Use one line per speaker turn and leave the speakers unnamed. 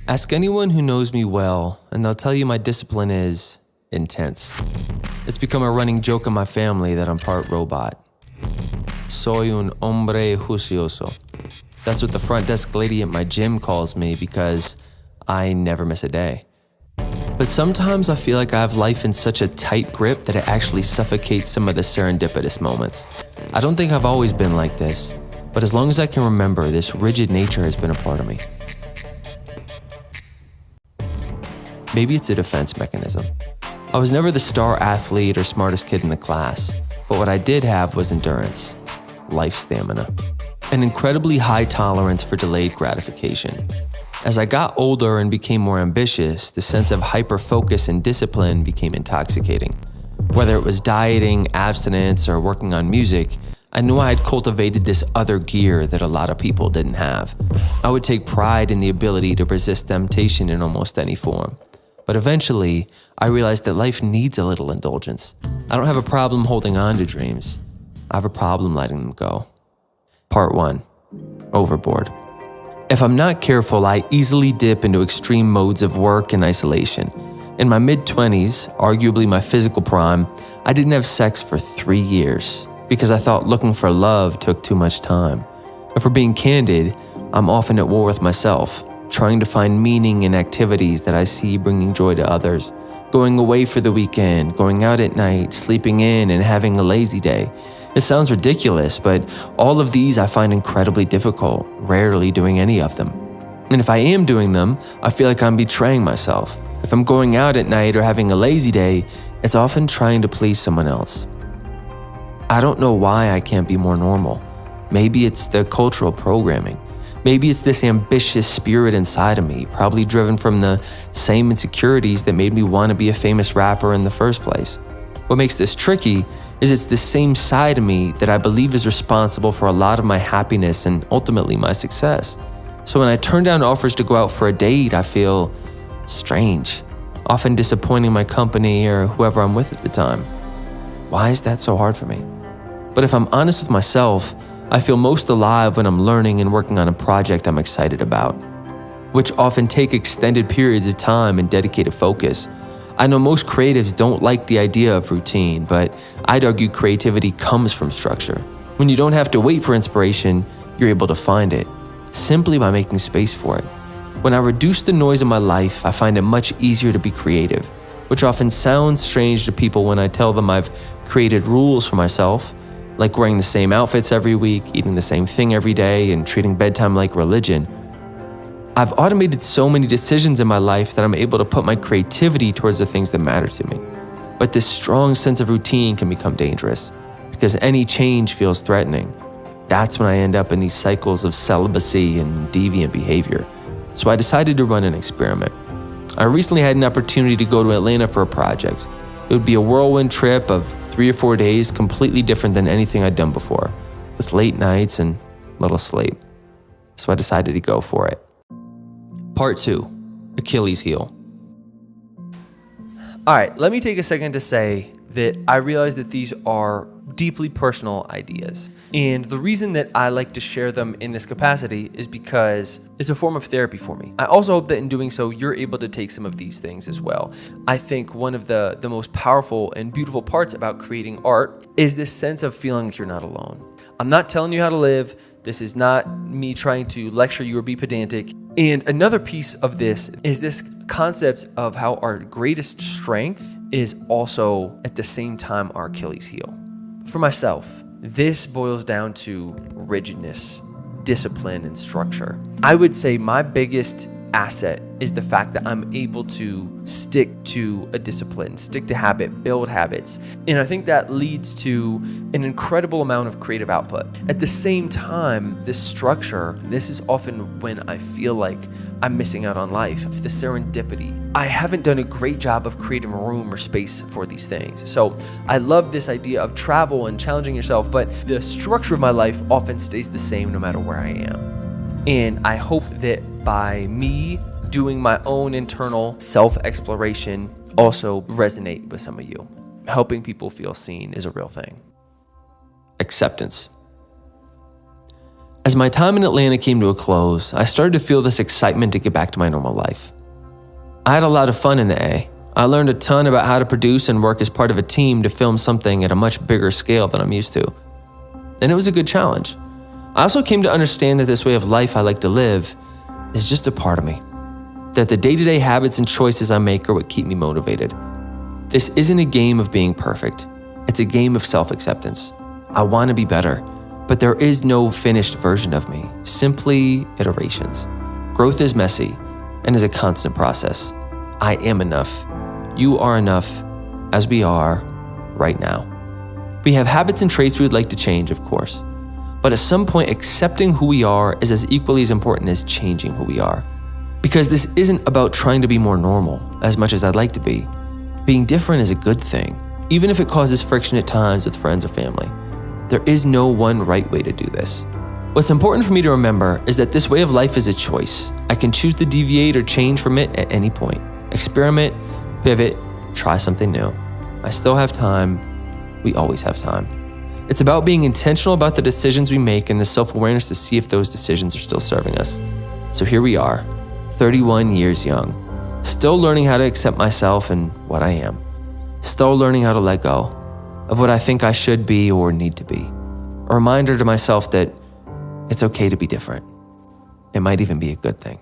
Ask anyone who knows me well, and they'll tell you my discipline is intense. It's become a running joke in my family that I'm part robot. Soy un hombre juicioso. That's what the front desk lady at my gym calls me because I never miss a day. But sometimes I feel like I have life in such a tight grip that it actually suffocates some of the serendipitous moments. I don't think I've always been like this, but as long as I can remember, this rigid nature has been a part of me. Maybe it's a defense mechanism. I was never the star athlete or smartest kid in the class, but what I did have was endurance, life stamina, an incredibly high tolerance for delayed gratification. As I got older and became more ambitious, the sense of hyper-focus and discipline became intoxicating. Whether it was dieting, abstinence, or working on music, I knew I had cultivated this other gear that a lot of people didn't have. I would take pride in the ability to resist temptation in almost any form. But eventually, I realized that life needs a little indulgence. I don't have a problem holding on to dreams. I have a problem letting them go. Part 1. Overboard. If I'm not careful, I easily dip into extreme modes of work and isolation. In my mid-20s, arguably my physical prime, I didn't have sex for 3 years because I thought looking for love took too much time. If we're being candid, I'm often at war with myself, trying to find meaning in activities that I see bringing joy to others. Going away for the weekend, going out at night, sleeping in, and having a lazy day. It sounds ridiculous, but all of these I find incredibly difficult, rarely doing any of them. And if I am doing them, I feel like I'm betraying myself. If I'm going out at night or having a lazy day, it's often trying to please someone else. I don't know why I can't be more normal. Maybe it's the cultural programming. Maybe it's this ambitious spirit inside of me, probably driven from the same insecurities that made me want to be a famous rapper in the first place. What makes this tricky is it's the same side of me that I believe is responsible for a lot of my happiness and ultimately my success. So when I turn down offers to go out for a date, I feel strange, often disappointing my company or whoever I'm with at the time. Why is that so hard for me? But if I'm honest with myself, I feel most alive when I'm learning and working on a project I'm excited about, which often take extended periods of time and dedicated focus. I know most creatives don't like the idea of routine, but I'd argue creativity comes from structure. When you don't have to wait for inspiration, you're able to find it, simply by making space for it. When I reduce the noise in my life, I find it much easier to be creative, which often sounds strange to people when I tell them I've created rules for myself, like wearing the same outfits every week, eating the same thing every day, and treating bedtime like religion. I've automated so many decisions in my life that I'm able to put my creativity towards the things that matter to me. But this strong sense of routine can become dangerous because any change feels threatening. That's when I end up in these cycles of celibacy and deviant behavior. So I decided to run an experiment. I recently had an opportunity to go to Atlanta for a project. It would be a whirlwind trip of 3 or 4 days, completely different than anything I'd done before, with late nights and little sleep. So I decided to go for it. Part 2, Achilles heel. All right, let me take a second to say that I realize that these are deeply personal ideas. And the reason that I like to share them in this capacity is because it's a form of therapy for me. I also hope that in doing so, you're able to take some of these things as well. I think one of the most powerful and beautiful parts about creating art is this sense of feeling like you're not alone. I'm not telling you how to live. This is not me trying to lecture you or be pedantic. And another piece of this is this concept of how our greatest strength is also at the same time our Achilles heel. For myself, this boils down to rigidness, discipline, and structure. I would say my biggest asset is the fact that I'm able to stick to a discipline, stick to habit, build habits. And I think that leads to an incredible amount of creative output. At the same time, this structure, this is often when I feel like I'm missing out on life, the serendipity. I haven't done a great job of creating room or space for these things. So I love this idea of travel and challenging yourself, but the structure of my life often stays the same no matter where I am. And I hope that by me doing my own internal self-exploration also resonate with some of you. Helping people feel seen is a real thing. Acceptance. As my time in Atlanta came to a close, I started to feel this excitement to get back to my normal life. I had a lot of fun in the A. I learned a ton about how to produce and work as part of a team to film something at a much bigger scale than I'm used to. And it was a good challenge. I also came to understand that this way of life I like to live is just a part of me. That the day-to-day habits and choices I make are what keep me motivated. This isn't a game of being perfect. It's a game of self-acceptance. I want to be better, but there is no finished version of me, simply iterations. Growth is messy and is a constant process. I am enough. You are enough as we are right now. We have habits and traits we would like to change, of course. But at some point, accepting who we are is as equally as important as changing who we are. Because this isn't about trying to be more normal, as much as I'd like to be. Being different is a good thing, even if it causes friction at times with friends or family. There is no one right way to do this. What's important for me to remember is that this way of life is a choice. I can choose to deviate or change from it at any point. Experiment, pivot, try something new. I still have time. We always have time. It's about being intentional about the decisions we make and the self-awareness to see if those decisions are still serving us. So here we are, 31 years young, still learning how to accept myself and what I am. Still learning how to let go of what I think I should be or need to be. A reminder to myself that it's okay to be different. It might even be a good thing.